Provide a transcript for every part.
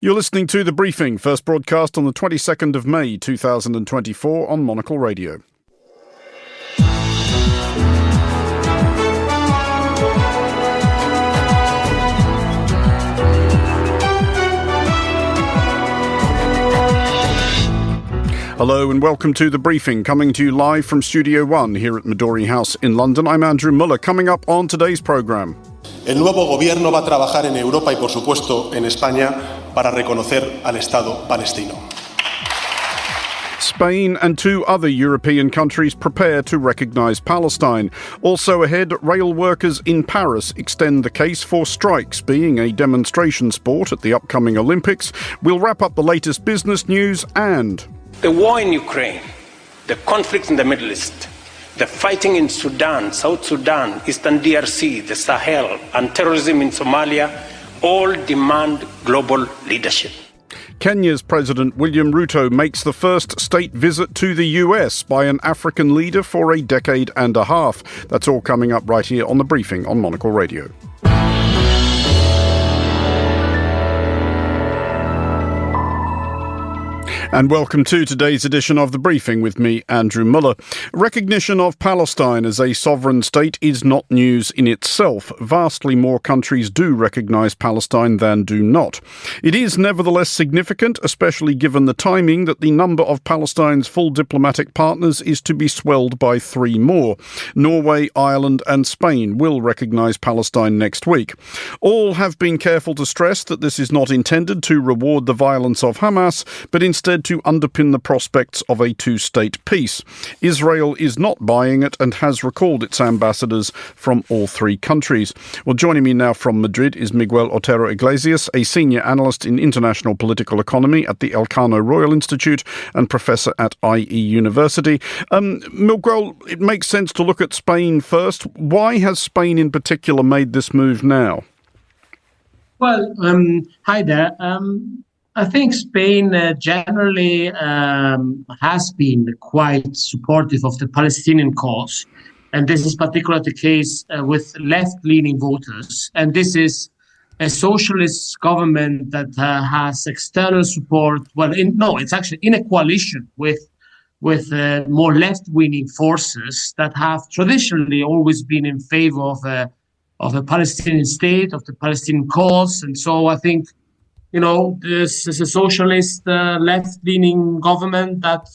You're listening to The Briefing, first broadcast on the 22nd of May 2024 on Monocle Radio. Hello and welcome to The Briefing, coming to you live from Studio One here at Midori House in London. I'm Andrew Muller. Coming up on today's programme. El nuevo gobierno va a trabajar en Europa y, por supuesto, en España para reconocer al Estado palestino. Spain and two other European countries prepare to recognise Palestine. Also ahead, rail workers in Paris extend the case for strikes being a demonstration sport at the upcoming Olympics. We'll wrap up the latest business news and... The war in Ukraine, the conflict in the Middle East, the fighting in Sudan, South Sudan, Eastern DRC, the Sahel, and terrorism in Somalia all demand global leadership. Kenya's President William Ruto makes the first state visit to the US by an African leader for a decade and a half. That's all coming up right here on The Briefing on Monocle Radio. And welcome to today's edition of The Briefing with me, Andrew Muller. Recognition of Palestine as a sovereign state is not news in itself. Vastly more countries do recognise Palestine than do not. It is nevertheless significant, especially given the timing, that the number of Palestine's full diplomatic partners is to be swelled by three more. Norway, Ireland and Spain will recognise Palestine next week. All have been careful to stress that this is not intended to reward the violence of Hamas, but instead to underpin the prospects of a two-state peace. Israel is not buying it and has recalled its ambassadors from all three countries. Well, joining me now from Madrid is Miguel Otero Iglesias, a senior analyst in international political economy at the Elcano Royal Institute and professor at IE University. Miguel, it makes sense to look at Spain first. Why has Spain in particular made this move now? Well, hi there. I think Spain generally has been quite supportive of the Palestinian cause. And this is particularly the case with left-leaning voters. And this is a socialist government that has external support. Well, it's actually in a coalition with more left-leaning forces that have traditionally always been in favor of a Palestinian state, of the Palestinian cause. And so I think, this is a socialist, left-leaning government that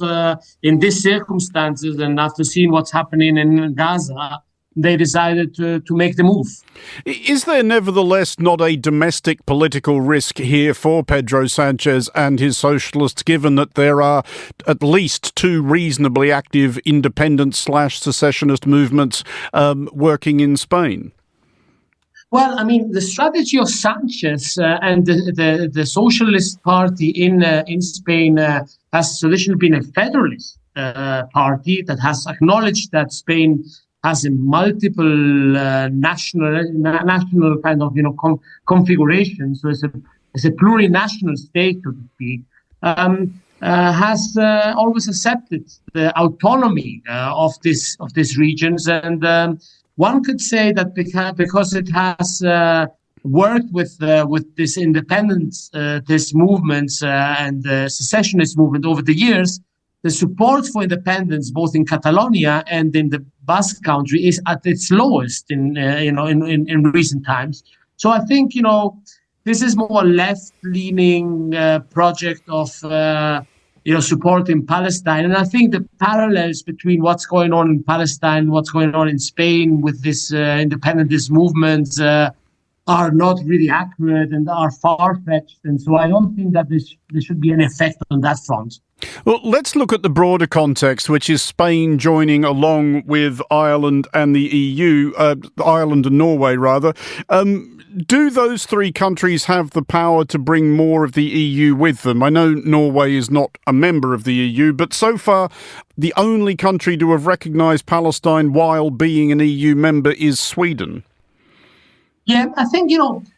in these circumstances and after seeing what's happening in Gaza, they decided to make the move. Is there nevertheless not a domestic political risk here for Pedro Sanchez and his socialists, given that there are at least two reasonably active independent/secessionist movements working in Spain? Well, I mean, the strategy of Sanchez and the Socialist Party in Spain has traditionally been a federalist party that has acknowledged that Spain has a multiple national kind of configuration. So it's a plurinational state, so to speak. Has always accepted the autonomy of these regions, and one could say that because it has worked with this independence, this movements and the secessionist movement over the years, the support for independence, both in Catalonia and in the Basque Country, is at its lowest in recent times. So I think this is more a left-leaning project of supporting Palestine. And I think the parallels between what's going on in Palestine, what's going on in Spain with this independentist movements are not really accurate and are far-fetched. And so I don't think that there should be an effect on that front. Well, let's look at the broader context, which is Spain joining along with Ireland and the EU, Ireland and Norway, rather. Do those three countries have the power to bring more of the EU with them? I know Norway is not a member of the EU, but so far the only country to have recognised Palestine while being an EU member is Sweden. Yeah, I think,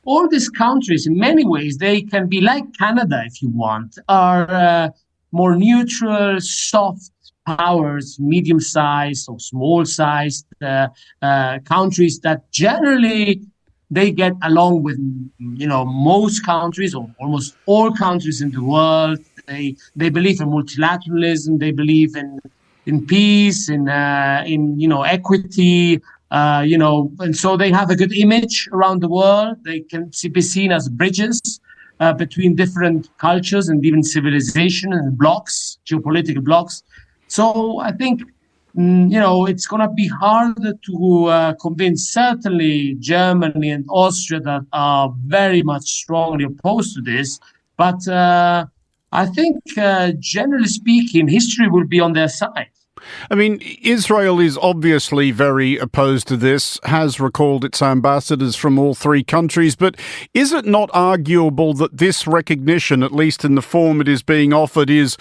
all these countries, in many ways, they can be like Canada, if you want, are more neutral, soft powers, medium-sized or small-sized countries that generally they get along with, most countries or almost all countries in the world. They believe in multilateralism. They believe in peace, in equity. And so they have a good image around the world. They can be seen as bridges between different cultures and even civilization and blocks, geopolitical blocks. So I think, it's going to be harder to convince certainly Germany and Austria that are very much strongly opposed to this. But I think, generally speaking, history will be on their side. I mean, Israel is obviously very opposed to this, has recalled its ambassadors from all three countries, but is it not arguable that this recognition, at least in the form it is being offered, is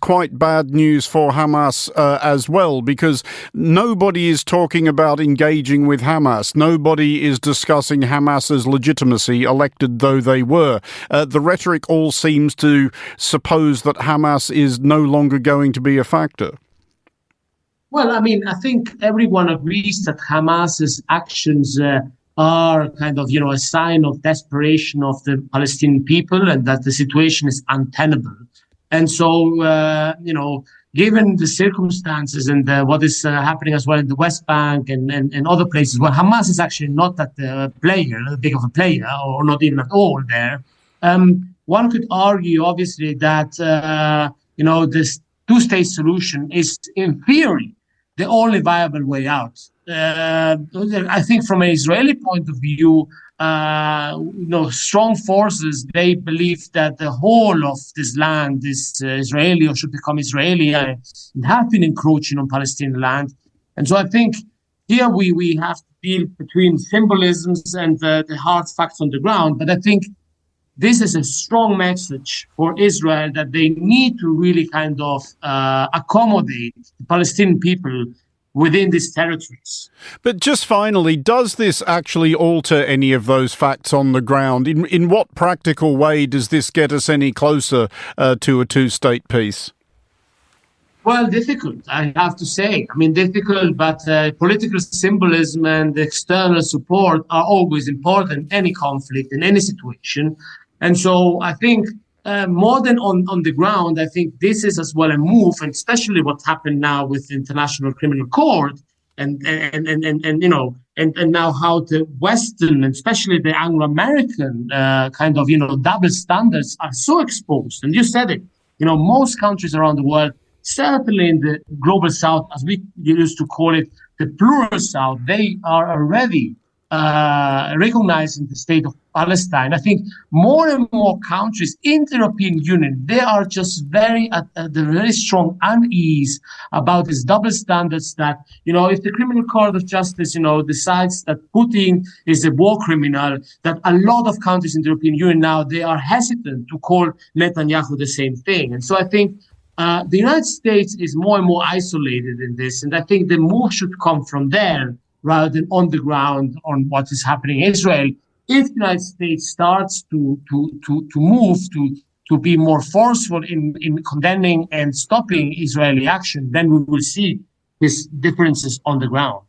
quite bad news for Hamas as well? Because nobody is talking about engaging with Hamas. Nobody is discussing Hamas's legitimacy, elected though they were. The rhetoric all seems to suppose that Hamas is no longer going to be a factor. Well, I mean, I think everyone agrees that Hamas's actions are kind of, a sign of desperation of the Palestinian people and that the situation is untenable. And so, given the circumstances and what is happening as well in the West Bank and other places where Hamas is actually not that big of a player, or not even at all there, one could argue, obviously, that, this two-state solution is, in theory, the only viable way out. I think from an Israeli point of view, strong forces, they believe that the whole of this land is Israeli or should become Israeli and have been encroaching on Palestinian land. And so I think here we have to deal between symbolisms and the hard facts on the ground. But I think this is a strong message for Israel that they need to really kind of accommodate the Palestinian people within these territories. But just finally, does this actually alter any of those facts on the ground? In what practical way does this get us any closer to a two-state peace? Well, difficult, I have to say. I mean, difficult, but political symbolism and external support are always important in any conflict, in any situation. And so I think more than on the ground, I think this is as well a move, and especially what happened now with the International Criminal Court and now how the Western, and especially the Anglo-American double standards are so exposed. And you said it, most countries around the world, certainly in the global South, as we used to call it, the plural South, they are already recognizing the state of Palestine. I think more and more countries in the European Union, they are just very strong unease about these double standards that, if the Criminal Court of Justice, decides that Putin is a war criminal, that a lot of countries in the European Union now, they are hesitant to call Netanyahu the same thing. And so I think the United States is more and more isolated in this. And I think the move should come from there rather than on the ground on what is happening in Israel. If the United States starts to move to be more forceful in condemning and stopping Israeli action, then we will see these differences on the ground.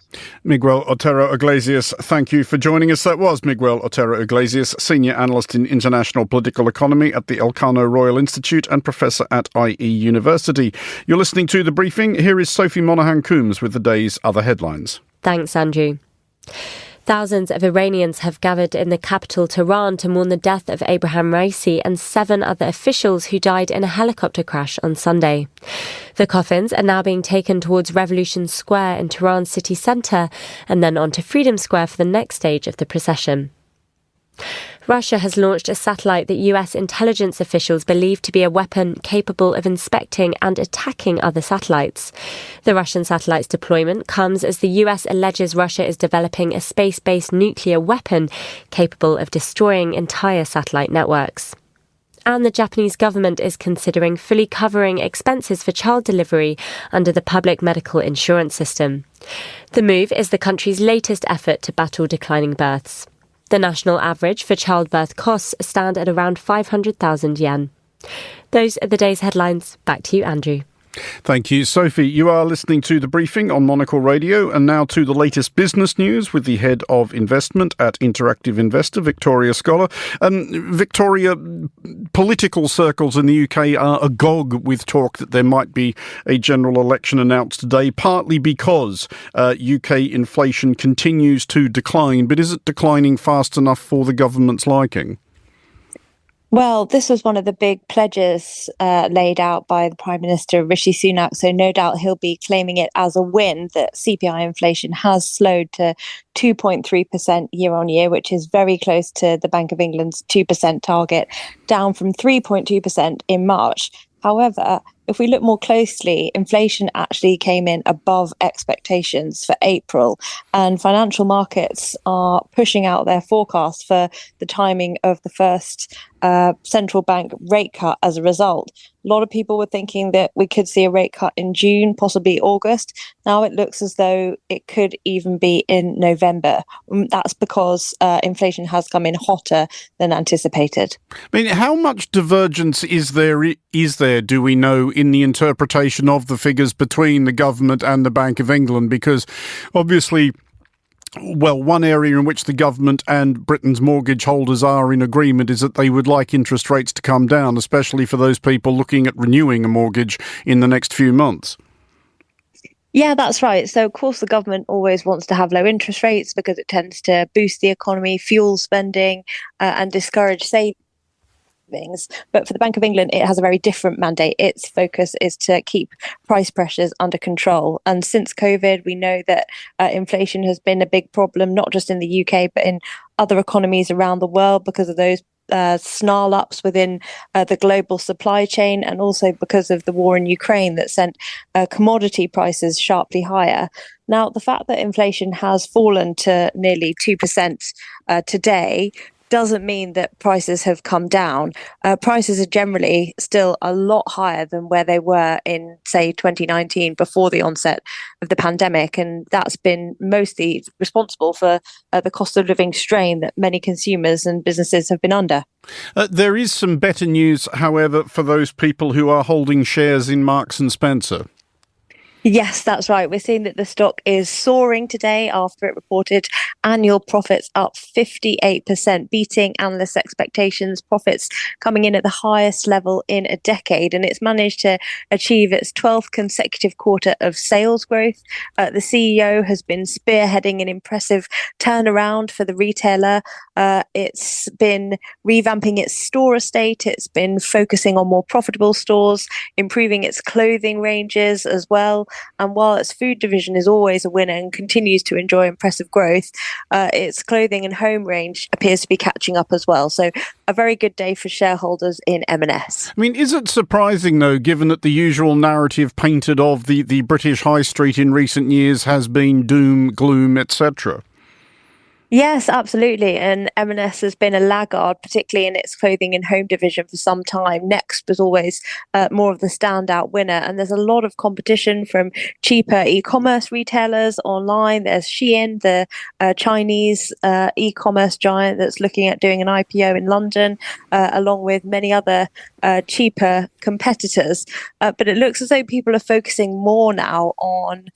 Miguel Otero Iglesias, thank you for joining us. That was Miguel Otero Iglesias, Senior Analyst in International Political Economy at the Elcano Royal Institute and Professor at IE University. You're listening to The Briefing. Here is Sophie Monaghan-Coombs with the day's other headlines. Thanks, Andrew. Thousands of Iranians have gathered in the capital, Tehran, to mourn the death of Abraham Raisi and 7 other officials who died in a helicopter crash on Sunday. The coffins are now being taken towards Revolution Square in Tehran's city centre and then on to Freedom Square for the next stage of the procession. Russia has launched a satellite that US intelligence officials believe to be a weapon capable of inspecting and attacking other satellites. The Russian satellite's deployment comes as the US alleges Russia is developing a space-based nuclear weapon capable of destroying entire satellite networks. And the Japanese government is considering fully covering expenses for child delivery under the public medical insurance system. The move is the country's latest effort to battle declining births. The national average for childbirth costs stand at around 500,000 yen. Those are the day's headlines. Back to you, Andrew. Thank you, Sophie. You are listening to The Briefing on Monocle Radio, and now to the latest business news with the head of investment at Interactive Investor, Victoria Scholar. Victoria, political circles in the UK are agog with talk that there might be a general election announced today, partly because UK inflation continues to decline. But is it declining fast enough for the government's liking? Well, this was one of the big pledges laid out by the Prime Minister, Rishi Sunak, so no doubt he'll be claiming it as a win that CPI inflation has slowed to 2.3% year on year, which is very close to the Bank of England's 2% target, down from 3.2% in March. However, if we look more closely, inflation actually came in above expectations for April, and financial markets are pushing out their forecast for the timing of the first central bank rate cut as a result. A lot of people were thinking that we could see a rate cut in June, possibly August. Now it looks as though it could even be in November. That's because inflation has come in hotter than anticipated. I mean, how much divergence is there, do we know, in the interpretation of the figures between the government and the Bank of England? Because obviously, well, one area in which the government and Britain's mortgage holders are in agreement is that they would like interest rates to come down, especially for those people looking at renewing a mortgage in the next few months. Yeah, that's right. So, of course, the government always wants to have low interest rates because it tends to boost the economy, fuel spending, and discourage savings. But for the Bank of England, it has a very different mandate. Its focus is to keep price pressures under control. And since COVID, we know that inflation has been a big problem, not just in the UK, but in other economies around the world because of those snarl ups within the global supply chain, and also because of the war in Ukraine that sent commodity prices sharply higher. Now, the fact that inflation has fallen to nearly 2% today doesn't mean that prices have come down. Prices are generally still a lot higher than where they were in, say, 2019, before the onset of the pandemic. And that's been mostly responsible for the cost of living strain that many consumers and businesses have been under. There is some better news, however, for those people who are holding shares in Marks and Spencer. Yes, that's right. We're seeing that the stock is soaring today after it reported annual profits up 58%, beating analysts' expectations, profits coming in at the highest level in a decade. And it's managed to achieve its 12th consecutive quarter of sales growth. The CEO has been spearheading an impressive turnaround for the retailer. It's been revamping its store estate. It's been focusing on more profitable stores, improving its clothing ranges as well. And while its food division is always a winner and continues to enjoy impressive growth, its clothing and home range appears to be catching up as well. So a very good day for shareholders in M&S. I mean, is it surprising, though, given that the usual narrative painted of the British high street in recent years has been doom, gloom, etc.? Yes, absolutely. And M&S has been a laggard, particularly in its clothing and home division for some time. Next was always more of the standout winner. And there's a lot of competition from cheaper e-commerce retailers online. There's Shein, the Chinese e-commerce giant that's looking at doing an IPO in London, along with many other cheaper competitors. But it looks as though people are focusing more now on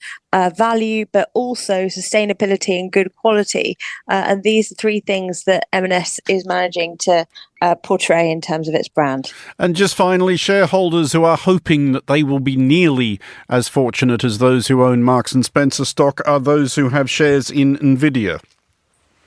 value, but also sustainability and good quality. And these are three things that M&S is managing to portray in terms of its brand. And just finally, shareholders who are hoping that they will be nearly as fortunate as those who own Marks and Spencer stock are those who have shares in Nvidia.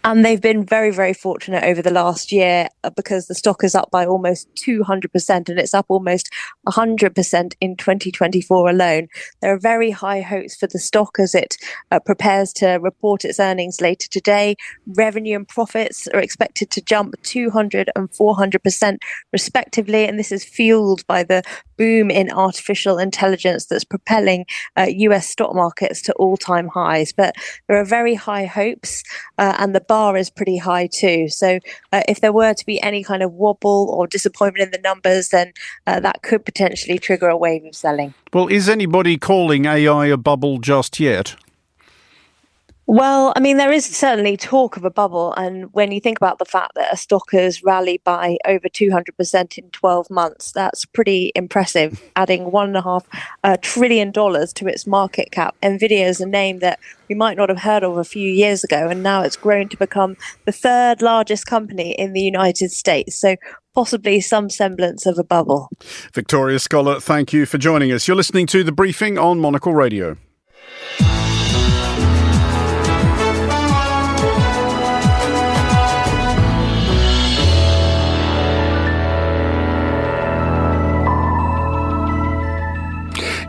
And they've been very, very fortunate over the last year because the stock is up by almost 200% and it's up almost 100% in 2024 alone. There are very high hopes for the stock as it prepares to report its earnings later today. Revenue and profits are expected to jump 200 and 400% respectively. And this is fueled by the boom in artificial intelligence that's propelling US stock markets to all-time highs. But there are very high hopes and the bar is pretty high too. So if there were to be any kind of wobble or disappointment in the numbers, then that could potentially trigger a wave of selling. Well, is anybody calling AI a bubble just yet? Well, I mean, there is certainly talk of a bubble. And when you think about the fact that a stock has rallied by over 200% in 12 months, that's pretty impressive, adding $1.5 trillion to its market cap. Nvidia is a name that we might not have heard of a few years ago, and now it's grown to become the third largest company in the United States. So possibly some semblance of a bubble. Victoria Scholar, thank you for joining us. You're listening to The Briefing on Monocle Radio.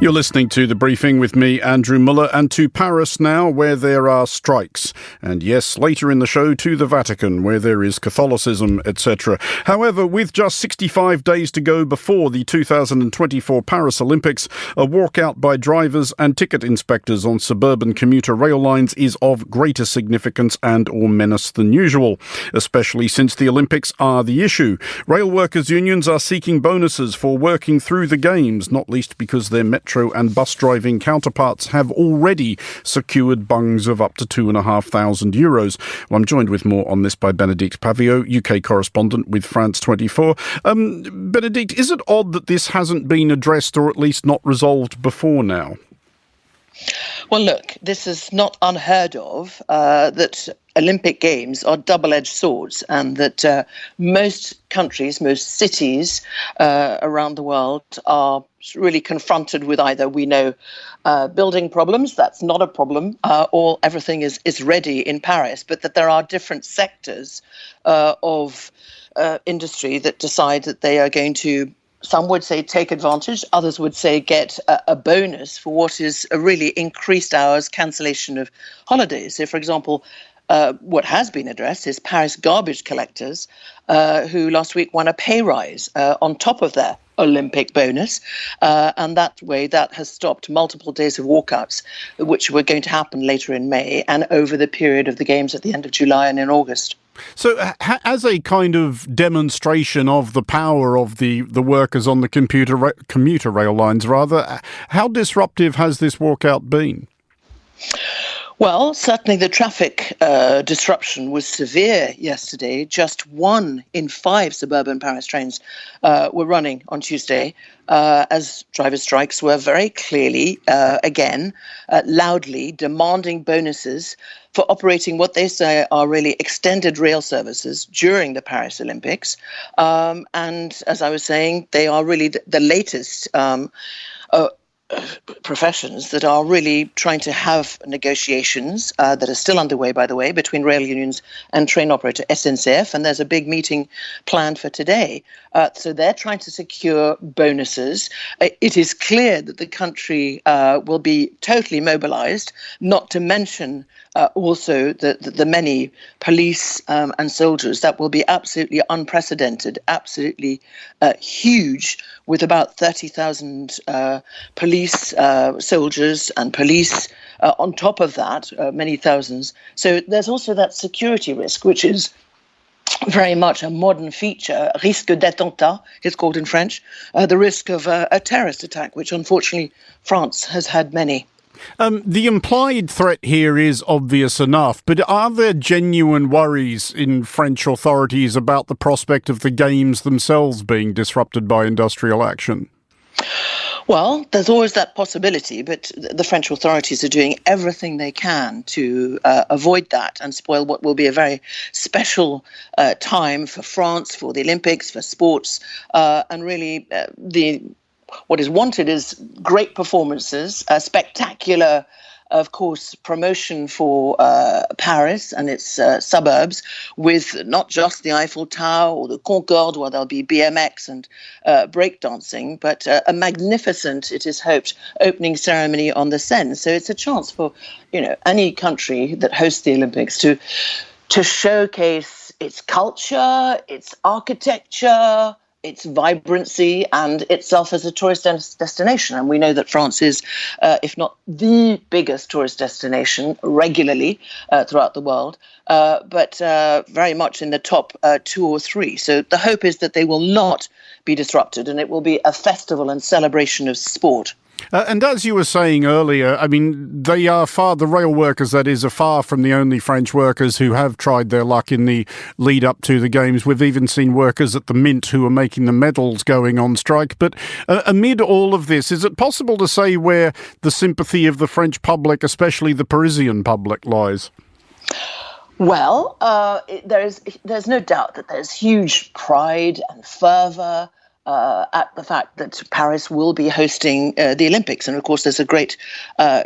You're listening to The Briefing with me, Andrew Muller, and to Paris now, where there are strikes. And yes, later in the show, to the Vatican, where there is Catholicism, etc. However, with just 65 days to go before the 2024 Paris Olympics, a walkout by drivers and ticket inspectors on suburban commuter rail lines is of greater significance and or menace than usual, especially since the Olympics are the issue. Rail workers' unions are seeking bonuses for working through the games, not least because their metro and bus driving counterparts have already secured bungs of up to €2,500. Well, I'm joined with more on this by Bénédicte Paviot, UK correspondent with France 24. Bénédicte, is it odd that this hasn't been addressed or at least not resolved before now? Well, look, this is not unheard of, that Olympic Games are double-edged swords, and that most countries, most cities around the world are really confronted with either, we know, building problems, that's not a problem, or everything is ready in Paris, but that there are different sectors of industry that decide that they are going to, some would say take advantage, others would say get a bonus for what is a really increased hours, cancellation of holidays. So, for example, what has been addressed is Paris garbage collectors, who last week won a pay rise on top of their Olympic bonus. And that way, that has stopped multiple days of walkouts, which were going to happen later in May and over the period of the Games at the end of July and in August. So as a kind of demonstration of the power of the workers on the commuter rail lines, how disruptive has this walkout been? Well, certainly the traffic disruption was severe yesterday. Just 1 in 5 suburban Paris trains were running on Tuesday, as driver strikes were very clearly, loudly demanding bonuses for operating what they say are really extended rail services during the Paris Olympics. And as I was saying, they are really the latest professions that are really trying to have negotiations that are still underway, by the way, between rail unions and train operator SNCF, and there's a big meeting planned for today. So they're trying to secure bonuses. It is clear that the country will be totally mobilized, not to mention also the many police and soldiers. That will be absolutely unprecedented, absolutely huge, with about 30,000 police, soldiers and police on top of that, many thousands. So there's also that security risk, which is very much a modern feature, risque d'attentat, it's called in French, the risk of a terrorist attack, which unfortunately France has had many. The implied threat here is obvious enough, but are there genuine worries in French authorities about the prospect of the Games themselves being disrupted by industrial action? Well, there's always that possibility, but the French authorities are doing everything they can to avoid that and spoil what will be a very special time for France, for the Olympics, for sports, and really what is wanted is great performances, spectacular, of course, promotion for Paris and its suburbs, with not just the Eiffel Tower or the Concorde, where there'll be BMX and breakdancing, but a magnificent, it is hoped, opening ceremony on the Seine. So it's a chance for, any country that hosts the Olympics to showcase its culture, its architecture, its vibrancy, and itself as a tourist destination. And we know that France is, if not the biggest tourist destination regularly throughout the world, but very much in the top 2 or 3. So the hope is that they will not be disrupted and it will be a festival and celebration of sport. And as you were saying earlier, I mean, the rail workers, that is, are far from the only French workers who have tried their luck in the lead up to the Games. We've even seen workers at the Mint who are making the medals going on strike. But amid all of this, is it possible to say where the sympathy of the French public, especially the Parisian public, lies? Well, there's no doubt that there's huge pride and fervour at the fact that Paris will be hosting the Olympics. And of course, there's a great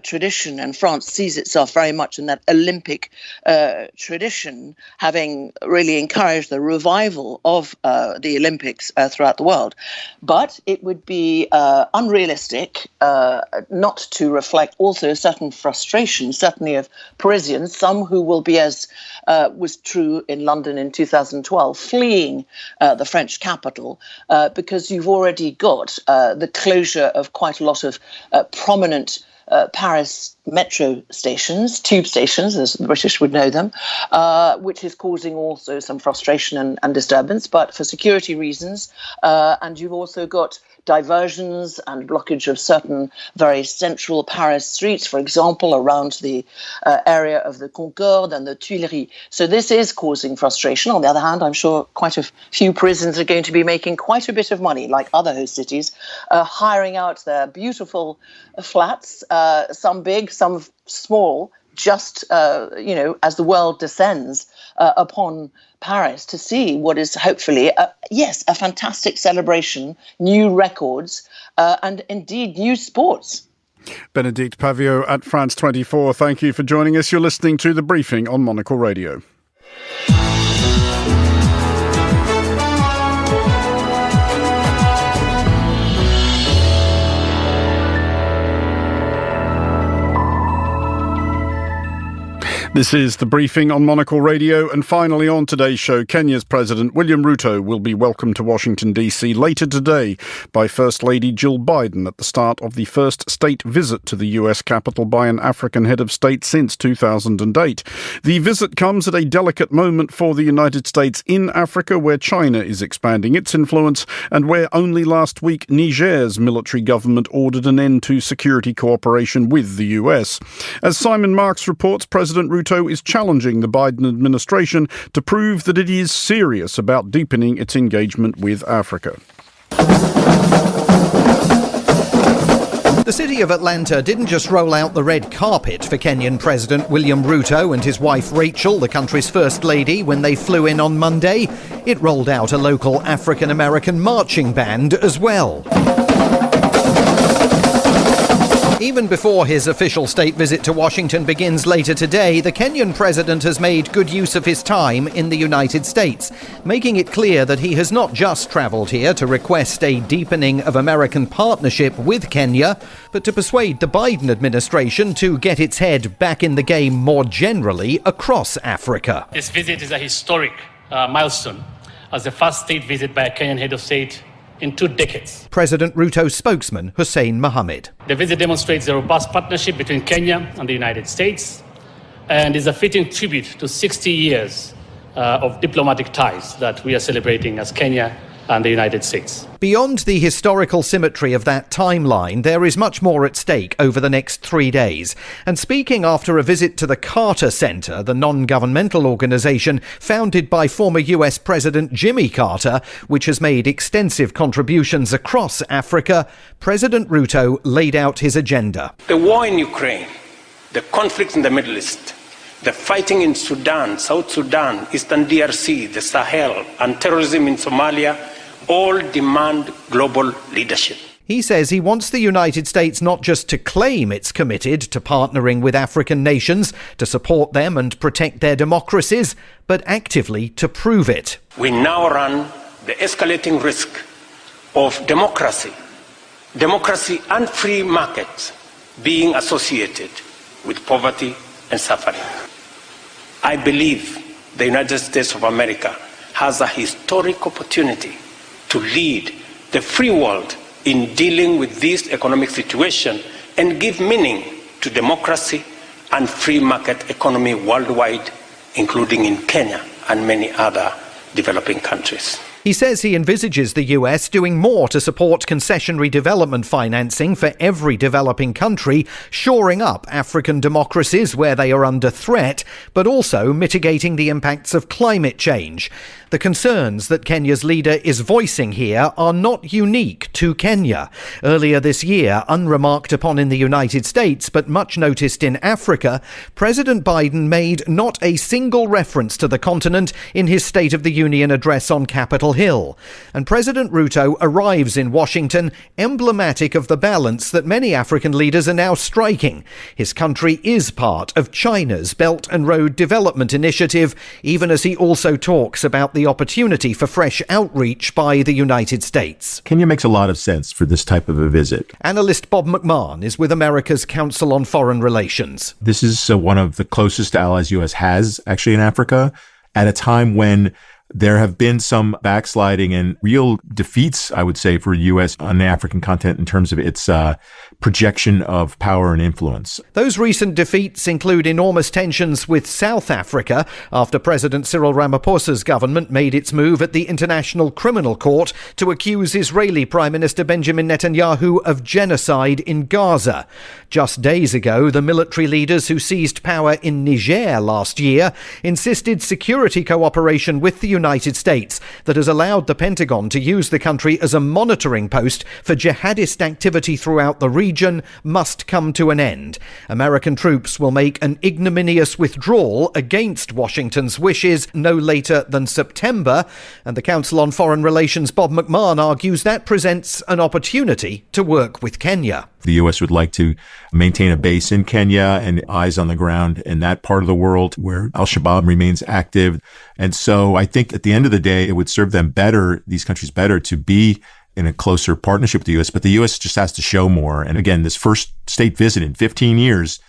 tradition, and France sees itself very much in that Olympic tradition, having really encouraged the revival of the Olympics throughout the world. But it would be unrealistic not to reflect also a certain frustration, certainly of Parisians, some who will be, as was true in London in 2012, fleeing the French capital because you've already got the closure of quite a lot of prominent Paris metro stations, tube stations, as the British would know them, which is causing also some frustration and disturbance, but for security reasons. And you've also got diversions and blockage of certain very central Paris streets, for example, around the area of the Concorde and the Tuileries. So this is causing frustration. On the other hand, I'm sure quite a few Parisians are going to be making quite a bit of money, like other host cities, hiring out their beautiful flats, some big, some small, just, as the world descends upon Paris to see what is hopefully, a fantastic celebration, new records, and indeed new sports. Bénédicte Paviot at France 24, thank you for joining us. You're listening to The Briefing on Monocle Radio. This is The Briefing on Monocle Radio, and finally on today's show, Kenya's President William Ruto will be welcomed to Washington, D.C. later today by First Lady Jill Biden at the start of the first state visit to the U.S. capital by an African head of state since 2008. The visit comes at a delicate moment for the United States in Africa, where China is expanding its influence and where only last week Niger's military government ordered an end to security cooperation with the U.S. As Simon Marks reports, President Ruto is challenging the Biden administration to prove that it is serious about deepening its engagement with Africa. The city of Atlanta didn't just roll out the red carpet for Kenyan President William Ruto and his wife Rachel, the country's First Lady, when they flew in on Monday. It rolled out a local African-American marching band as well. Even before his official state visit to Washington begins later today, the Kenyan president has made good use of his time in the United States, making it clear that he has not just travelled here to request a deepening of American partnership with Kenya, but to persuade the Biden administration to get its head back in the game more generally across Africa. This visit is a historic milestone as the first state visit by a Kenyan head of state in 2 decades. President Ruto's spokesman, Hussein Mohammed. The visit demonstrates the robust partnership between Kenya and the United States and is a fitting tribute to 60 years of diplomatic ties that we are celebrating as Kenya and the United States. Beyond the historical symmetry of that timeline, there is much more at stake over the next 3 days. And speaking after a visit to the Carter Center, the non-governmental organisation founded by former US President Jimmy Carter, which has made extensive contributions across Africa, President Ruto laid out his agenda. The war in Ukraine, the conflicts in the Middle East, the fighting in Sudan, South Sudan, Eastern DRC, the Sahel, and terrorism in Somalia all demand global leadership. He says he wants the United States not just to claim it's committed to partnering with African nations to support them and protect their democracies, but actively to prove it. We now run the escalating risk of democracy and free markets being associated with poverty and suffering. I believe the United States of America has a historic opportunity to lead the free world in dealing with this economic situation and give meaning to democracy and free market economy worldwide, including in Kenya and many other developing countries. He says he envisages the US doing more to support concessionary development financing for every developing country, shoring up African democracies where they are under threat, but also mitigating the impacts of climate change. The concerns that Kenya's leader is voicing here are not unique to Kenya. Earlier this year, unremarked upon in the United States, but much noticed in Africa, President Biden made not a single reference to the continent in his State of the Union address on Capitol Hill. And President Ruto arrives in Washington, emblematic of the balance that many African leaders are now striking. His country is part of China's Belt and Road Development Initiative, even as he also talks about the opportunity for fresh outreach by the United States. Kenya makes a lot of sense for this type of a visit. Analyst Bob McMahon is with America's Council on Foreign Relations. This is one of the closest allies U.S. has actually in Africa at a time when there have been some backsliding and real defeats, I would say, for U.S. on the African continent in terms of its projection of power and influence. Those recent defeats include enormous tensions with South Africa after President Cyril Ramaphosa's government made its move at the International Criminal Court to accuse Israeli Prime Minister Benjamin Netanyahu of genocide in Gaza. Just days ago, the military leaders who seized power in Niger last year insisted security cooperation with the United States that has allowed the Pentagon to use the country as a monitoring post for jihadist activity throughout the region must come to an end. American troops will make an ignominious withdrawal against Washington's wishes no later than September, and the Council on Foreign Relations' Bob McMahon argues that presents an opportunity to work with Kenya. The U.S. would like to maintain a base in Kenya and eyes on the ground in that part of the world where al-Shabaab remains active. And so I think at the end of the day, it would serve them better, these countries better, to be in a closer partnership with the U.S. But the U.S. just has to show more. And again, this first state visit in 15 years,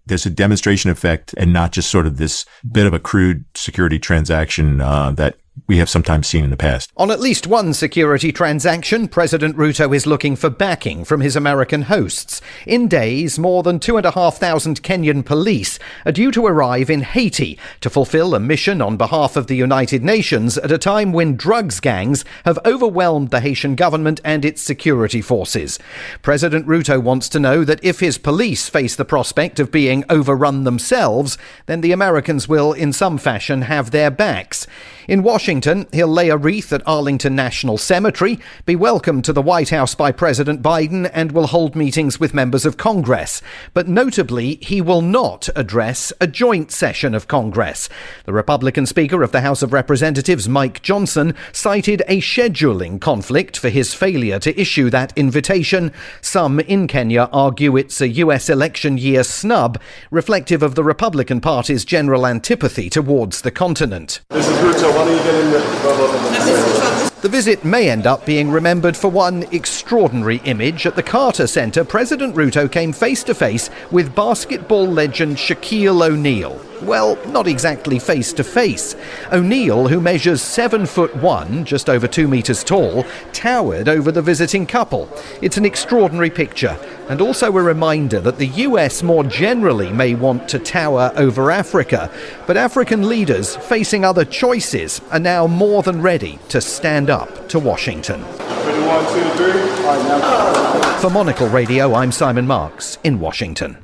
there's a demonstration effect and not just sort of this bit of a crude security transaction that we have sometimes seen in the past. On at least one security transaction, President Ruto is looking for backing from his American hosts. In days, more than 2,500 Kenyan police are due to arrive in Haiti to fulfill a mission on behalf of the United Nations at a time when drugs gangs have overwhelmed the Haitian government and its security forces. President Ruto wants to know that if his police face the prospect of being overrun themselves, then the Americans will, in some fashion, have their backs. In Washington, he'll lay a wreath at Arlington National Cemetery, be welcomed to the White House by President Biden, and will hold meetings with members of Congress. But notably, he will not address a joint session of Congress. The Republican Speaker of the House of Representatives, Mike Johnson, cited a scheduling conflict for his failure to issue that invitation. Some in Kenya argue it's a US election year snub, reflective of the Republican Party's general antipathy towards the continent. This is Ruto. Why don't you get in there? The visit may end up being remembered for one extraordinary image. At the Carter Center, President Ruto came face-to-face with basketball legend Shaquille O'Neal. Well, not exactly face-to-face. O'Neal, who measures 7'1", just over 2 meters tall, towered over the visiting couple. It's an extraordinary picture, and also a reminder that the US more generally may want to tower over Africa, but African leaders facing other choices are now more than ready to stand up to Washington. 1, 2, 3. All right, now. For Monocle Radio, I'm Simon Marks in Washington.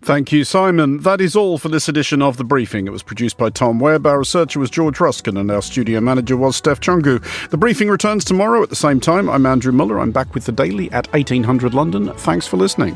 Thank you, Simon. That is all for this edition of The Briefing. It was produced by Tom Webb, our researcher was George Ruskin, and our studio manager was Steph Chungu. The Briefing returns tomorrow at the same time. I'm Andrew Muller. I'm back with The Daily at 1800 London. Thanks for listening.